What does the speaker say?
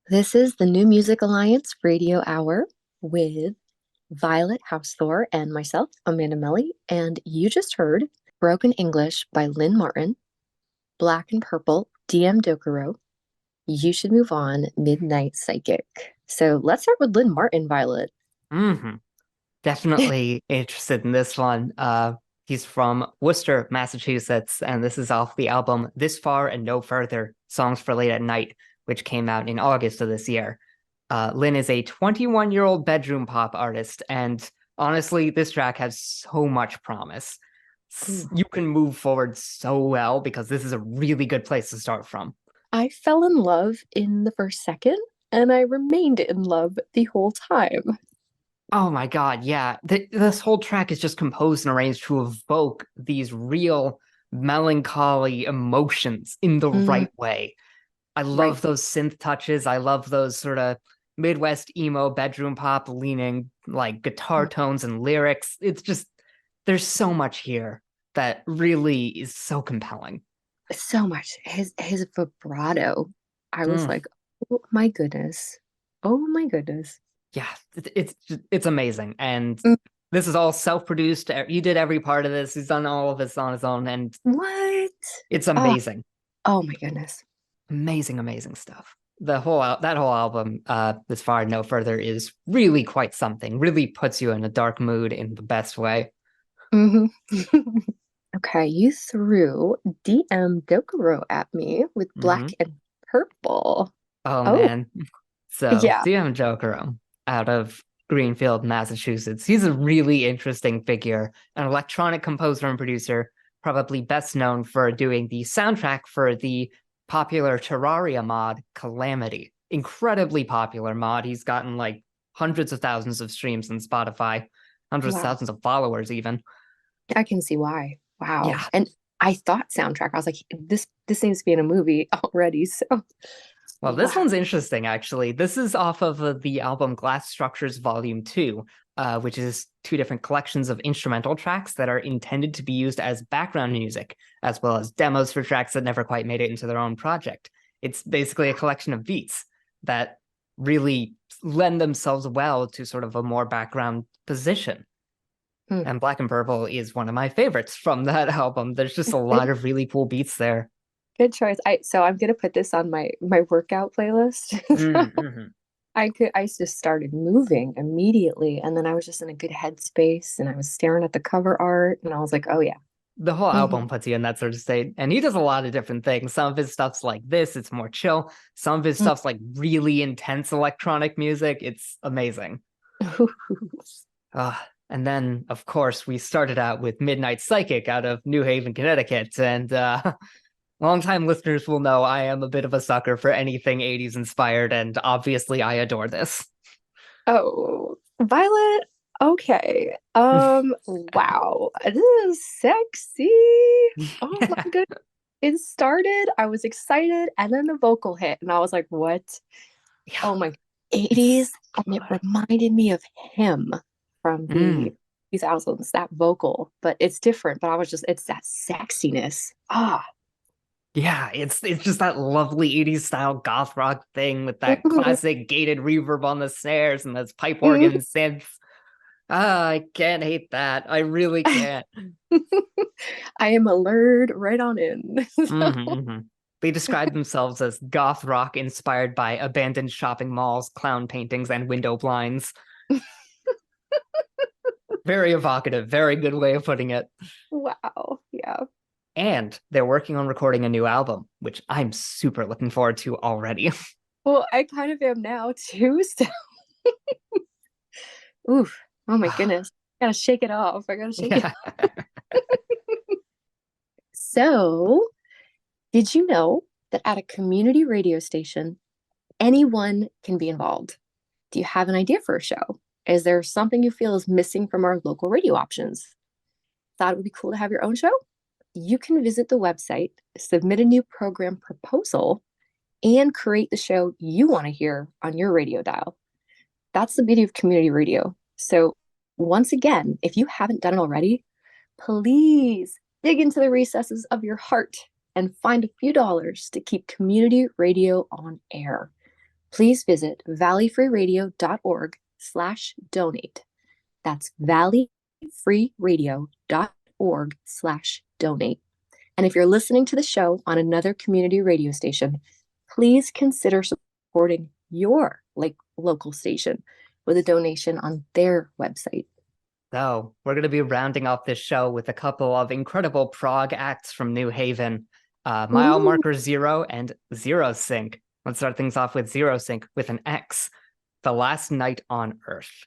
This is the New Music Alliance Radio Hour with Violet Hausthor and myself, Amanda Meli. And you just heard Broken English by Lin Martin, Black and Purple, DM Dokuro, You Should Move On, Midnight Psychic. So let's start with Lin Martin, Violet. hmm Definitely interested in this one. He's from Worcester, Massachusetts, and this is off the album This Far and No Further, Songs for Late at Night, which came out in August of this year. Lin is a 21-year-old bedroom pop artist, and honestly, this track has so much promise. You can move forward so well because this is a really good place to start from. I fell in love in the first second, and I remained in love the whole time. Oh my God, yeah. This whole track is just composed and arranged to evoke these real melancholy emotions in the Mm, right way. I right. love those synth touches. I love those sort of Midwest emo bedroom pop leaning like guitar Mm, tones and lyrics. It's just, there's so much here that really is so compelling. so much. His vibrato. I was Mm, like, oh my goodness. Oh my goodness. yeah, it's amazing. And Mm, this is all self-produced. He did every part of this. He's done all of this on his own, and what? it's Oh, amazing. oh my goodness. Amazing stuff. That whole album, As Far and No Further, is really quite something. Really puts you in a dark mood in the best way. Hmm. Okay, you threw DM Dokuro at me with black hmm and purple. Oh Oh, man. So yeah. DM Jokero out of Greenfield, Massachusetts. He's a really interesting figure, an electronic composer and producer, probably best known for doing the soundtrack for the popular Terraria mod, Calamity. Incredibly popular mod. He's gotten like hundreds of thousands of streams on Spotify, hundreds of Wow. thousands of followers, even. I can see why. Wow. Yeah. And I thought soundtrack. I was like, this seems to be in a movie already. So Well, this wow. one's interesting, actually. This is off of the album Glass Structures Volume 2, which is two different collections of instrumental tracks that are intended to be used as background music, as well as demos for tracks that never quite made it into their own project. It's basically a collection of beats that really lend themselves well to sort of a more background position. Hmm. And Black and Purple is one of my favorites from that album. There's just a lot Good, of really cool beats there. good choice. I'm gonna put this on my workout playlist. So Mm-hmm. I just started moving immediately, and then I was just in a good headspace, and I was staring at the cover art, and I was like, oh yeah. The whole Mhm. album puts you in that sort of state. And he does a lot of different things. Some of his stuff's like this, it's more chill. Some of his stuff's like really intense electronic music. It's amazing. Uh, and then, of course, we started out with Midnight Psychic out of New Haven, Connecticut. And longtime listeners will know I am a bit of a sucker for anything 80s inspired. And obviously, I adore this. Oh, Violet. Okay. Wow. This is sexy. Oh my Yeah. goodness. It started, I was excited, and then the vocal hit, and I was like, what? Yeah, Oh my, it's 80s. so And it good. reminded me of him from the Mm. 2000s, that vocal, but it's different. But I was just, it's that sexiness. Ah. Yeah, it's just that lovely 80s style goth rock thing with that classic gated reverb on the snares and those pipe organ synths. Ah, I can't hate that. I really can't. I am alert right on in. Mm-hmm. They describe themselves as goth rock inspired by abandoned shopping malls, clown paintings, and window blinds. Very evocative, very good way of putting it. Wow. Yeah. And they're working on recording a new album, which I'm super looking forward to already. Well, I kind of am now too. So, oof. Oh my goodness. Gotta shake it off. I gotta shake it. Yeah. So, did you know that at a community radio station, anyone can be involved? Do you have an idea for a show? Is there something you feel is missing from our local radio options? Thought it would be cool to have your own show? You can visit the website, submit a new program proposal, and create the show you want to hear on your radio dial. That's the beauty of community radio. So, once again, if you haven't done it already, please dig into the recesses of your heart and find a few dollars to keep community radio on air. please visit valleyfreeradio.org/donate. That's valleyfreeradio.org/donate. And if you're listening to the show on another community radio station, please consider supporting your local station with a donation on their website. So we're going to be rounding off this show with a couple of incredible prog acts from New Haven, Mile Marker Zero and Xerosync. Let's start things off with Xerosync with an X, The Last Night on Earth.